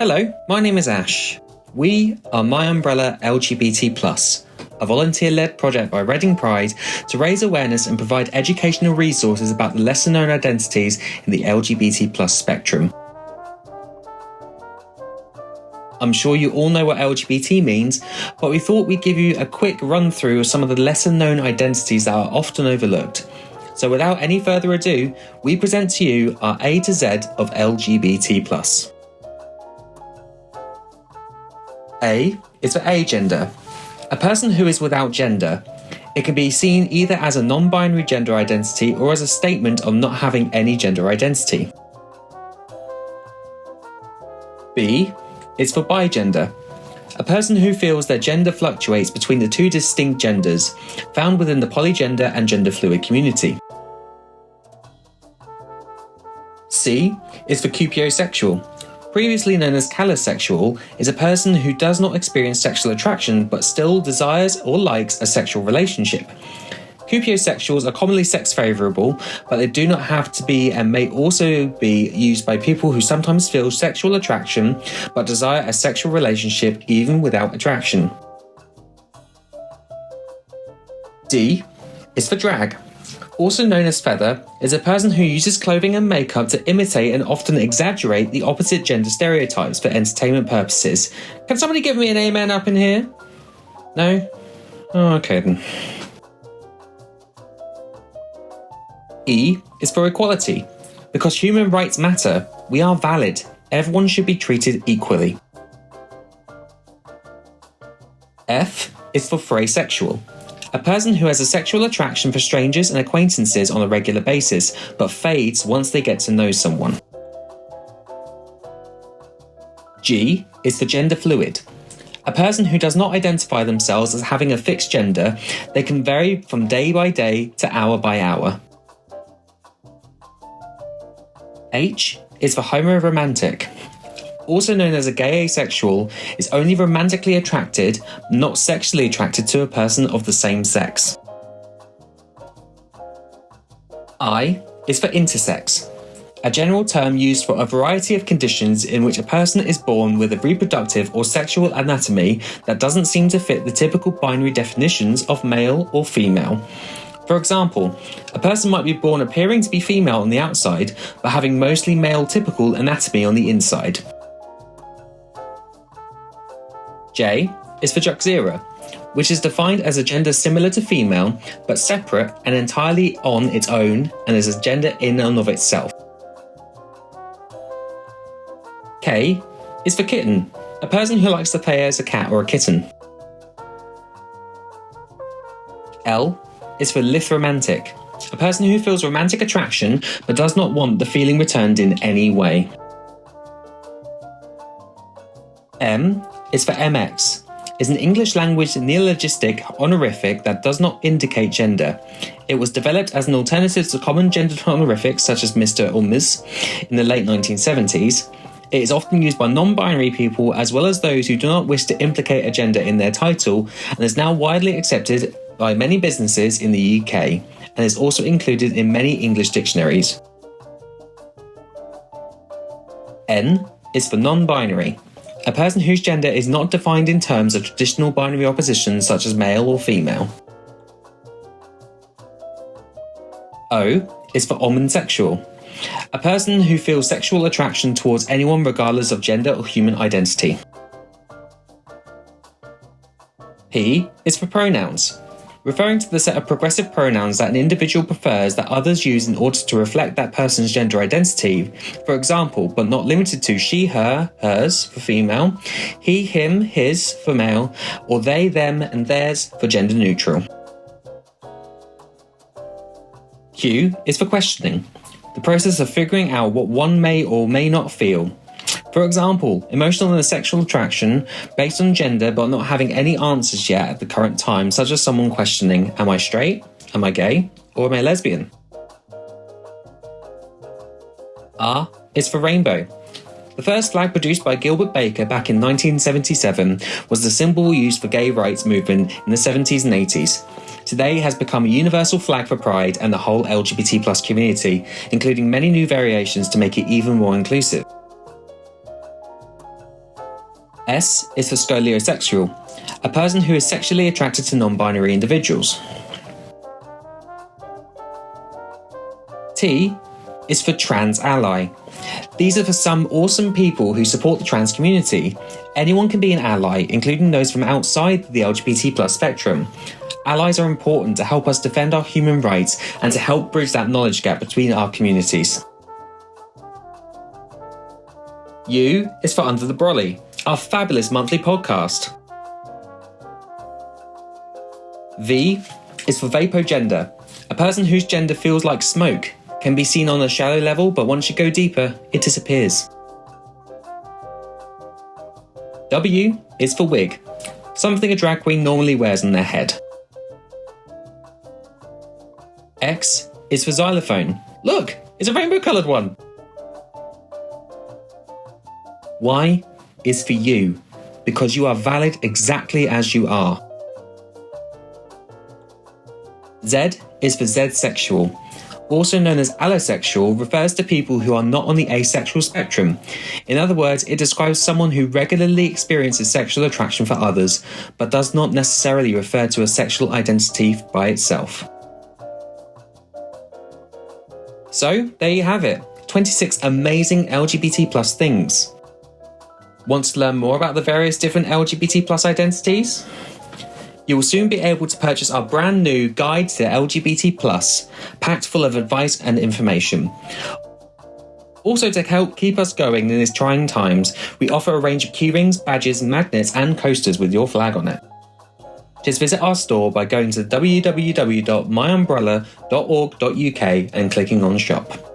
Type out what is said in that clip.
Hello, my name is Ash. We are MyUmbrella's LGBT+, a volunteer-led project by Reading Pride to raise awareness and provide educational resources about the lesser-known identities in the LGBT+ spectrum. I'm sure you all know what LGBT means, but we thought we'd give you a quick run-through of some of the lesser-known identities that are often overlooked. So without any further ado, we present to you our A to Z of LGBT+. A is for agender, a person who is without gender. It can be seen either as a non-binary gender identity or as a statement of not having any gender identity. B is for bigender, a person who feels their gender fluctuates between the two distinct genders, found within the polygender and gender fluid community. C is for cupiosexual. Previously known as callosexual, is a person who does not experience sexual attraction but still desires or likes a sexual relationship. Cupiosexuals are commonly sex favourable, but they do not have to be and may also be used by people who sometimes feel sexual attraction but desire a sexual relationship even without attraction. D is for drag. Also known as feather, is a person who uses clothing and makeup to imitate and often exaggerate the opposite gender stereotypes for entertainment purposes. Can somebody give me an amen up in here? No? Oh, okay then. E is for equality. Because human rights matter, we are valid. Everyone should be treated equally. F is for phrasexual. A person who has a sexual attraction for strangers and acquaintances on a regular basis, but fades once they get to know someone. G is for gender fluid. A person who does not identify themselves as having a fixed gender, they can vary from day by day to hour by hour. H is for homoromantic. Also known as a gay asexual, is only romantically attracted, not sexually attracted to a person of the same sex. I is for intersex, a general term used for a variety of conditions in which a person is born with a reproductive or sexual anatomy that doesn't seem to fit the typical binary definitions of male or female. For example, a person might be born appearing to be female on the outside, but having mostly male typical anatomy on the inside. J is for Juxera, which is defined as a gender similar to female, but separate and entirely on its own and is a gender in and of itself. K is for kitten, a person who likes to play as a cat or a kitten. L is for lithromantic, a person who feels romantic attraction but does not want the feeling returned in any way. M is for MX, is an English language neologistic honorific that does not indicate gender. It was developed as an alternative to common gendered honorifics such as Mr. or Ms. in the late 1970s. It is often used by non-binary people as well as those who do not wish to implicate a gender in their title, and is now widely accepted by many businesses in the UK, and is also included in many English dictionaries. N is for non-binary, a person whose gender is not defined in terms of traditional binary oppositions such as male or female. O is for omnisexual, a person who feels sexual attraction towards anyone regardless of gender or human identity. P is for pronouns, referring to the set of progressive pronouns that an individual prefers that others use in order to reflect that person's gender identity, for example, but not limited to she, her, hers for female, he, him, his for male, or they, them, and theirs for gender neutral. Q is for questioning, the process of figuring out what one may or may not feel. For example, emotional and sexual attraction based on gender but not having any answers yet at the current time, such as someone questioning, am I straight, am I gay, or am I lesbian? R is for rainbow. The first flag produced by Gilbert Baker back in 1977 was the symbol used for gay rights movement in the 70s and 80s. Today it has become a universal flag for Pride and the whole LGBT+ community, including many new variations to make it even more inclusive. S is for scoliosexual, a person who is sexually attracted to non-binary individuals. T is for trans ally. These are for some awesome people who support the trans community. Anyone can be an ally, including those from outside the LGBT+ spectrum. Allies are important to help us defend our human rights and to help bridge that knowledge gap between our communities. U is for Under the Brolly, our fabulous monthly podcast. V is for vapogender, a person whose gender feels like smoke, can be seen on a shallow level, but once you go deeper, it disappears. W is for wig, something a drag queen normally wears on their head. X is for xylophone. Look, it's a rainbow-coloured one. Y is for you, because you are valid exactly as you are. Z is for Z-sexual. Also known as allosexual, refers to people who are not on the asexual spectrum. In other words, it describes someone who regularly experiences sexual attraction for others, but does not necessarily refer to a sexual identity by itself. So, there you have it, 26 amazing LGBT+ things. Want to learn more about the various different LGBT+ identities? You will soon be able to purchase our brand new Guide to LGBT+, packed full of advice and information. Also, to help keep us going in these trying times, we offer a range of keyrings, badges, magnets and coasters with your flag on it. Just visit our store by going to www.myumbrella.org.uk and clicking on shop.